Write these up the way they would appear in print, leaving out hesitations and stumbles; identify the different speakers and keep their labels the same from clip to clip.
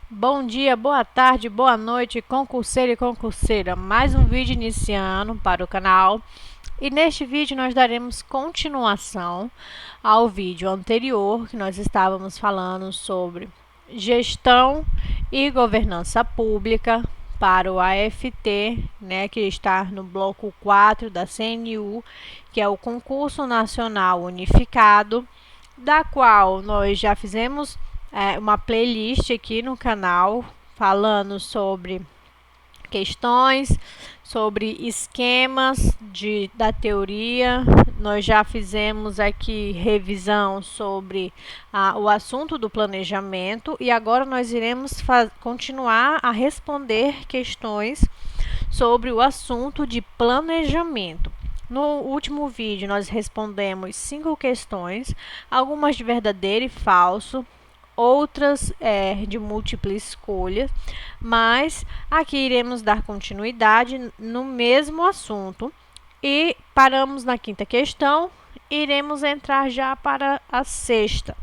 Speaker 1: Bom dia, boa tarde, boa noite, concurseiro e concurseira. Mais um vídeo iniciando para o canal. E neste vídeo nós daremos continuação ao vídeo anterior, que nós estávamos falando sobre gestão e governança pública para o AFT, né, que está no bloco 4 da CNU, que é o Concurso Nacional Unificado, da qual nós já fizemos uma playlist aqui no canal falando sobre questões, sobre esquemas da teoria. Nós já fizemos aqui revisão sobre o assunto do planejamento e agora nós iremos continuar a responder questões sobre o assunto de planejamento. No último vídeo, nós respondemos 5 questões, algumas de verdadeiro e falso, outras de múltipla escolha, mas aqui iremos dar continuidade no mesmo assunto e paramos na quinta questão, iremos entrar já para a sexta,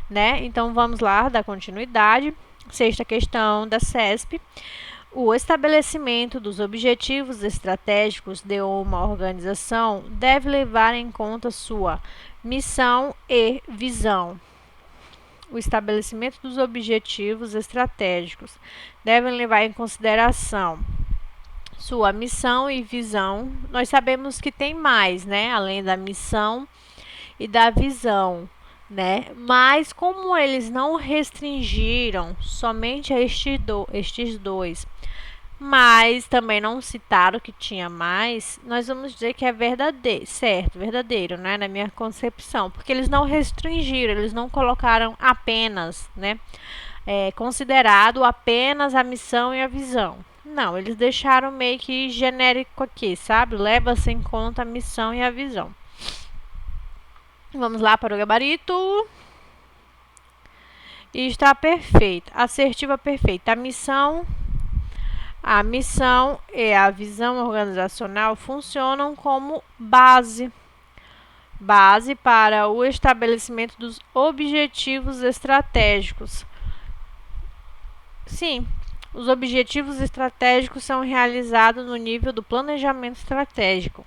Speaker 1: né? Então vamos lá, dar continuidade. Sexta questão da CESP. O estabelecimento dos objetivos estratégicos de uma organização deve levar em conta sua missão e visão. O estabelecimento dos objetivos estratégicos deve levar em consideração sua missão e visão. Nós sabemos que tem mais, né? Além da missão e da visão, né? Mas como eles não restringiram somente a estes dois, mas também não citaram que tinha mais, nós vamos dizer que é verdadeiro, certo, verdadeiro, né, na minha concepção, porque eles não restringiram, eles não colocaram apenas, né, considerado apenas a missão e a visão. Não, eles deixaram meio que genérico aqui, sabe? Leva-se em conta a missão e a visão. Vamos lá para o gabarito. E está perfeito. Assertiva perfeita. A missão e a visão organizacional funcionam como base para o estabelecimento dos objetivos estratégicos. Sim, os objetivos estratégicos são realizados no nível do planejamento estratégico.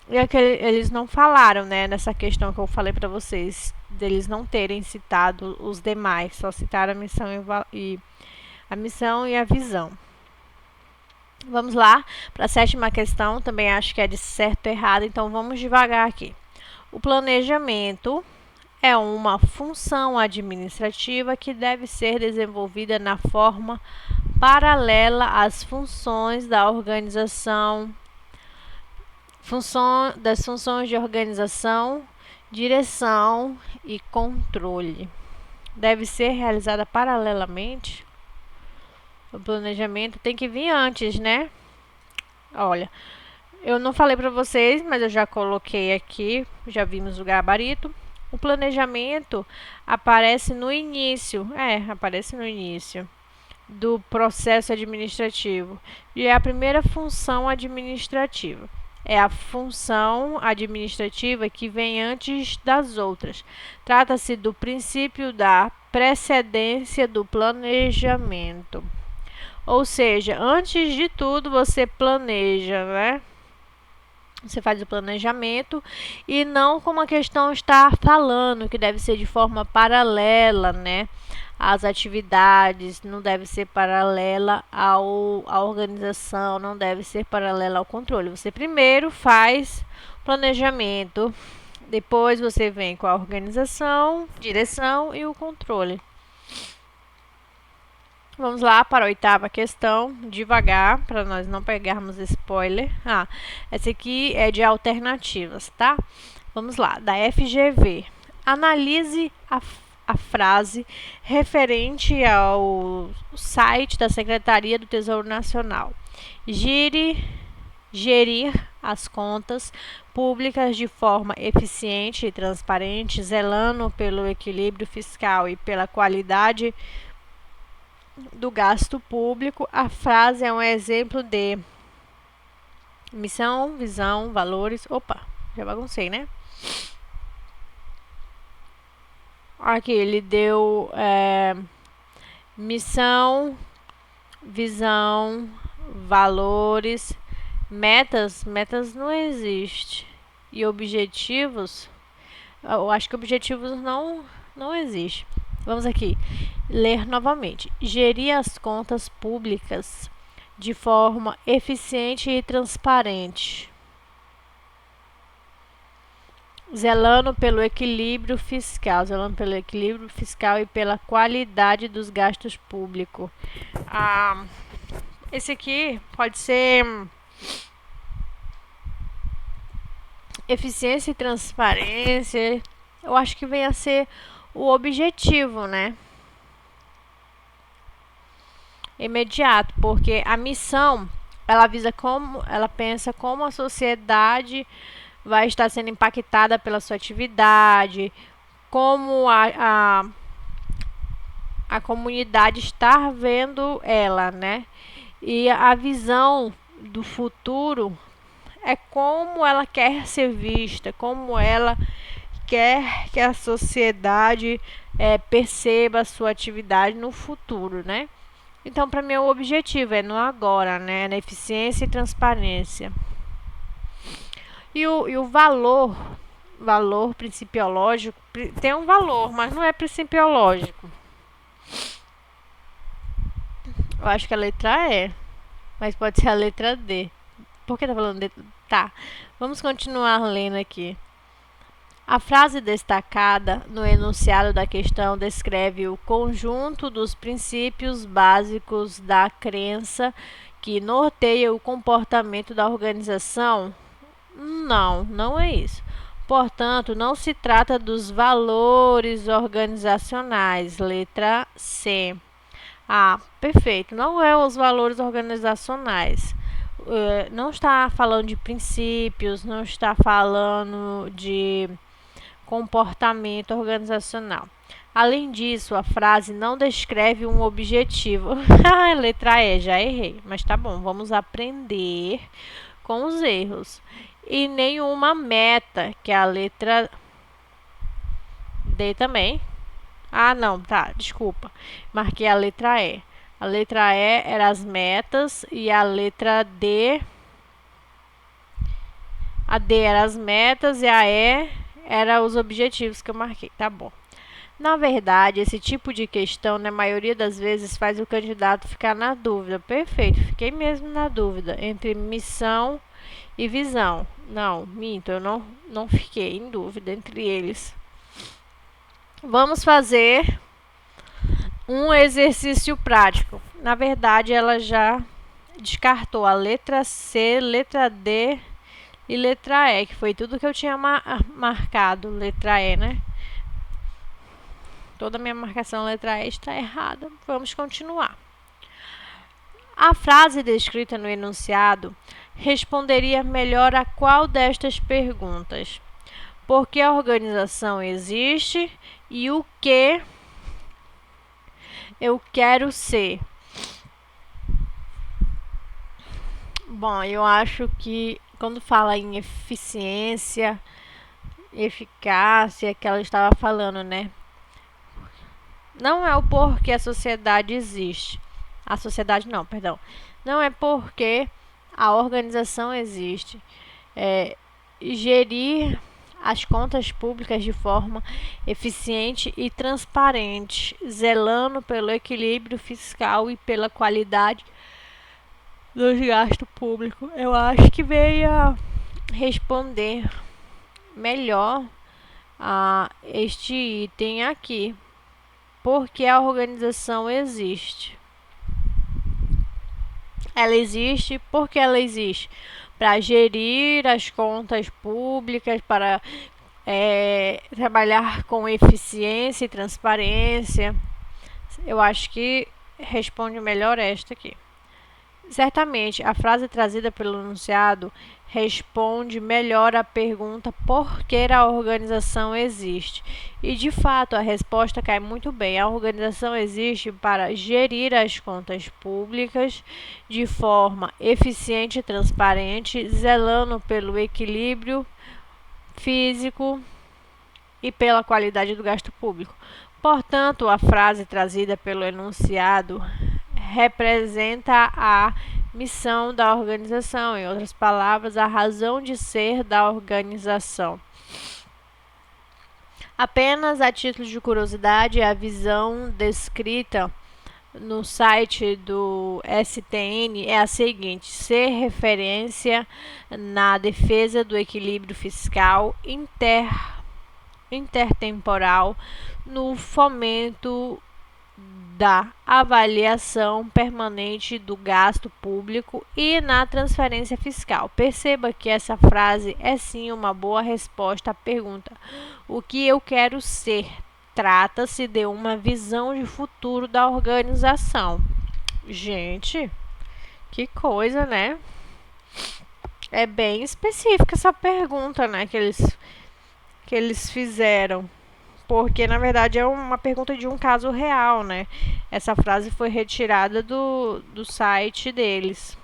Speaker 1: E é que eles não falaram, né, nessa questão que eu falei para vocês, deles não terem citado os demais, só citaram a missão e a visão. Vamos lá para a sétima questão, também acho que é de certo e errado, então vamos devagar aqui. O planejamento é uma função administrativa que deve ser desenvolvida na forma paralela às funções da organização, das funções de organização, direção e controle. Deve ser realizada paralelamente. O planejamento tem que vir antes, né? Olha, eu não falei para vocês, mas eu já coloquei aqui, já vimos o gabarito. O planejamento aparece no início, aparece no início do processo administrativo e é a primeira função administrativa. É a função administrativa que vem antes das outras. Trata-se do princípio da precedência do planejamento. Ou seja, antes de tudo você planeja, né? Você faz o planejamento e não como a questão está falando, que deve ser de forma paralela, né? As atividades, não deve ser paralela à organização, não deve ser paralela ao controle. Você primeiro faz planejamento, depois você vem com a organização, direção e o controle. Vamos lá para a oitava questão, devagar, para nós não pegarmos spoiler. Essa aqui é de alternativas, tá? Vamos lá, da FGV. Analise a frase referente ao site da Secretaria do Tesouro Nacional. Gerir as contas públicas de forma eficiente e transparente, zelando pelo equilíbrio fiscal e pela qualidade do gasto público. A frase é um exemplo de missão, visão, valores. Opa, já baguncei, né? Aqui ele deu Missão, visão, valores, metas não existe. E objetivos, eu acho que objetivos não existe. Vamos aqui ler novamente. Gerir as contas públicas de forma eficiente e transparente, zelando pelo equilíbrio fiscal e pela qualidade dos gastos públicos. Esse aqui pode ser eficiência e transparência. Eu acho que vem a ser o objetivo, né? Imediato, porque a missão, ela visa como, ela pensa como a sociedade vai estar sendo impactada pela sua atividade, como a comunidade está vendo ela, né? E a visão do futuro é como ela quer ser vista, como ela quer que a sociedade perceba a sua atividade no futuro, né? Então, para mim, o objetivo é no agora, né? Na eficiência e transparência. E o valor principiológico, tem um valor, mas não é principiológico. Eu acho que a letra E, mas pode ser a letra D. Por que tá falando D? Tá, vamos continuar lendo aqui. A frase destacada no enunciado da questão descreve o conjunto dos princípios básicos da crença que norteia o comportamento da organização. Não é isso. Portanto, não se trata dos valores organizacionais. Letra C. Perfeito. Não é os valores organizacionais. Não está falando de princípios, não está falando de comportamento organizacional. Além disso, a frase não descreve um objetivo. Letra E, já errei. Mas tá bom, vamos aprender com os erros. E nenhuma meta, que é a letra D também. Não, tá, desculpa. Marquei a letra E. A letra E era as metas e a letra D... A D era as metas e a E era os objetivos que eu marquei, tá bom. Na verdade, esse tipo de questão, na maioria das vezes, faz o candidato ficar na dúvida. Perfeito, fiquei mesmo na dúvida entre missão e visão. Não, minto, eu não fiquei em dúvida entre eles. Vamos fazer um exercício prático. Na verdade, ela já descartou a letra C, letra D e letra E, que foi tudo que eu tinha marcado. Letra E, né? Toda a minha marcação letra E está errada. Vamos continuar. A frase descrita no enunciado responderia melhor a qual destas perguntas? Por que a organização existe e o que eu quero ser? Bom, eu acho que quando fala em eficiência, eficácia, que ela estava falando, né? Não é o porquê a sociedade existe. A sociedade não, perdão. Não é porque a organização existe. Gerir as contas públicas de forma eficiente e transparente, zelando pelo equilíbrio fiscal e pela qualidade dos gastos públicos. Eu acho que veio a responder melhor a este item aqui. Porque a organização existe. Ela existe porque ela existe para gerir as contas públicas, para trabalhar com eficiência e transparência. Eu acho que responde melhor esta aqui. Certamente, a frase trazida pelo enunciado responde melhor à pergunta por que a organização existe. E, de fato, a resposta cai muito bem. A organização existe para gerir as contas públicas de forma eficiente e transparente, zelando pelo equilíbrio físico e pela qualidade do gasto público. Portanto, a frase trazida pelo enunciado representa a missão da organização, em outras palavras, a razão de ser da organização. Apenas a título de curiosidade, a visão descrita no site do STN é a seguinte: ser referência na defesa do equilíbrio fiscal intertemporal, no fomento da avaliação permanente do gasto público e na transferência fiscal. Perceba que essa frase é sim uma boa resposta à pergunta: o que eu quero ser? Trata-se de uma visão de futuro da organização. Gente, que coisa, né? É bem específica essa pergunta, né, que eles fizeram. Porque, na verdade, é uma pergunta de um caso real, né? Essa frase foi retirada do site deles,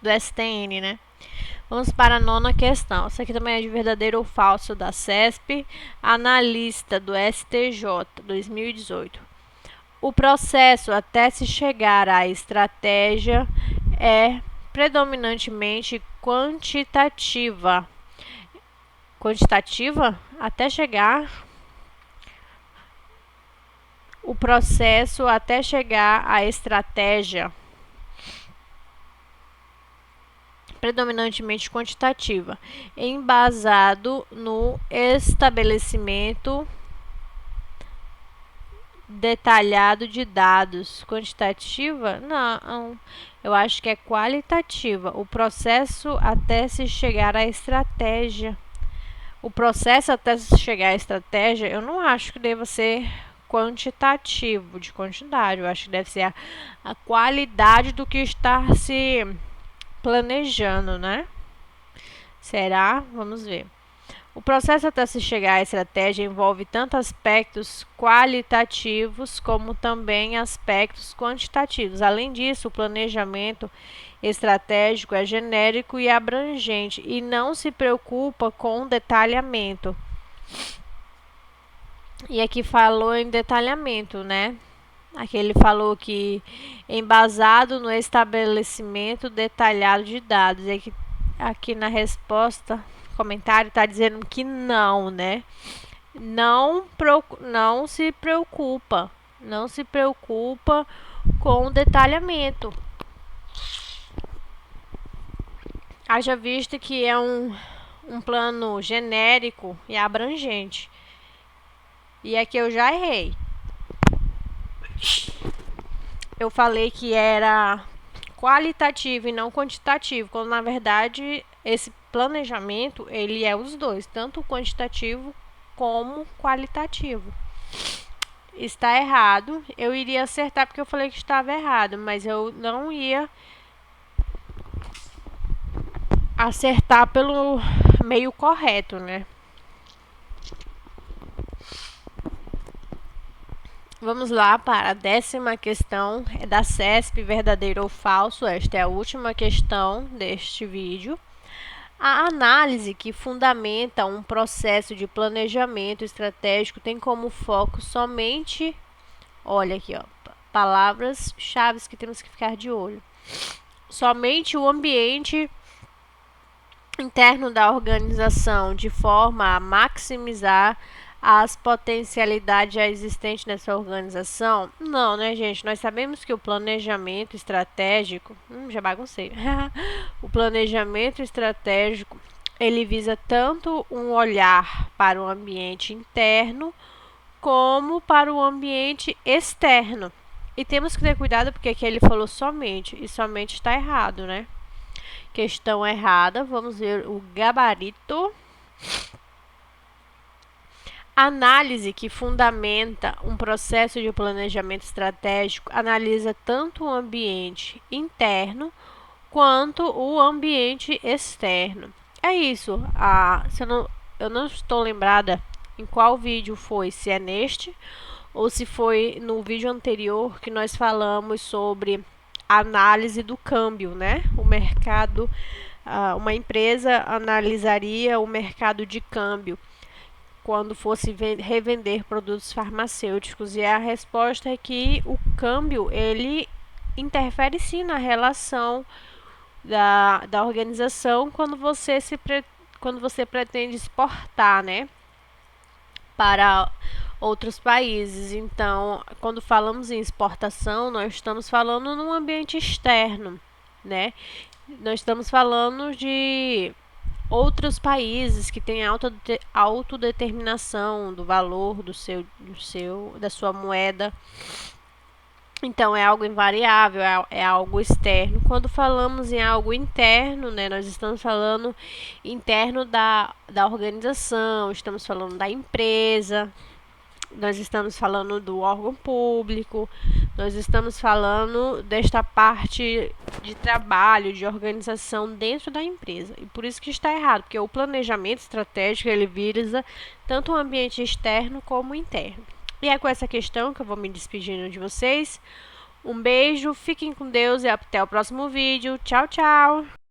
Speaker 1: do STN, né? Vamos para a 9ª questão. Essa aqui também é de verdadeiro ou falso, da CESP, analista do STJ, 2018. O processo até se chegar à estratégia é predominantemente quantitativa. Quantitativa? Até chegar... O processo até chegar à estratégia predominantemente quantitativa, embasado no estabelecimento detalhado de dados. Quantitativa? Não, eu acho que é qualitativa. O processo até se chegar à estratégia. O processo até se chegar à estratégia, eu não acho que deva ser quantitativo, de quantidade. Eu acho que deve ser a qualidade do que está se planejando, né? Será? Vamos ver. O processo até se chegar à estratégia envolve tanto aspectos qualitativos como também aspectos quantitativos. Além disso, o planejamento estratégico é genérico e abrangente e não se preocupa com detalhamento. E aqui falou em detalhamento, né? Aqui ele falou que embasado no estabelecimento detalhado de dados. E aqui na resposta, comentário, está dizendo que não, né? Não se preocupa. Não se preocupa com o detalhamento. Haja visto que é um plano genérico e abrangente. E aqui eu já errei. Eu falei que era qualitativo e não quantitativo, quando na verdade esse planejamento ele é os dois, tanto quantitativo como qualitativo. Está errado. Eu iria acertar porque eu falei que estava errado, mas eu não ia acertar pelo meio correto, né? Vamos lá para a 10ª questão, é da CESP, verdadeiro ou falso. Esta é a última questão deste vídeo. A análise que fundamenta um processo de planejamento estratégico tem como foco somente, olha aqui, ó, palavras-chave que temos que ficar de olho. Somente o ambiente interno da organização, de forma a maximizar as potencialidades já existentes nessa organização? Não, né, gente? Nós sabemos que o planejamento estratégico... já baguncei. O planejamento estratégico, ele visa tanto um olhar para o ambiente interno como para o ambiente externo. E temos que ter cuidado porque aqui ele falou somente, e somente está errado, né? Questão errada. Vamos ver o gabarito. Análise que fundamenta um processo de planejamento estratégico analisa tanto o ambiente interno quanto o ambiente externo. É isso. Eu não estou lembrada em qual vídeo foi, se é neste ou se foi no vídeo anterior que nós falamos sobre a análise do câmbio, né? O mercado, uma empresa analisaria o mercado de câmbio. quando fosse revender produtos farmacêuticos. E a resposta é que o câmbio, ele interfere sim na relação da organização quando você pretende exportar, né, para outros países. Então, quando falamos em exportação, nós estamos falando num ambiente externo, né? Nós estamos falando de outros países que têm autodeterminação do valor da sua moeda. Então, é algo invariável, é algo externo. Quando falamos em algo interno, né, nós estamos falando interno da organização, estamos falando da empresa, nós estamos falando do órgão público, nós estamos falando desta parte de trabalho, de organização dentro da empresa. E por isso que está errado, porque o planejamento estratégico, ele visa tanto o ambiente externo como interno. E é com essa questão que eu vou me despedindo de vocês. Um beijo, fiquem com Deus e até o próximo vídeo. Tchau, tchau!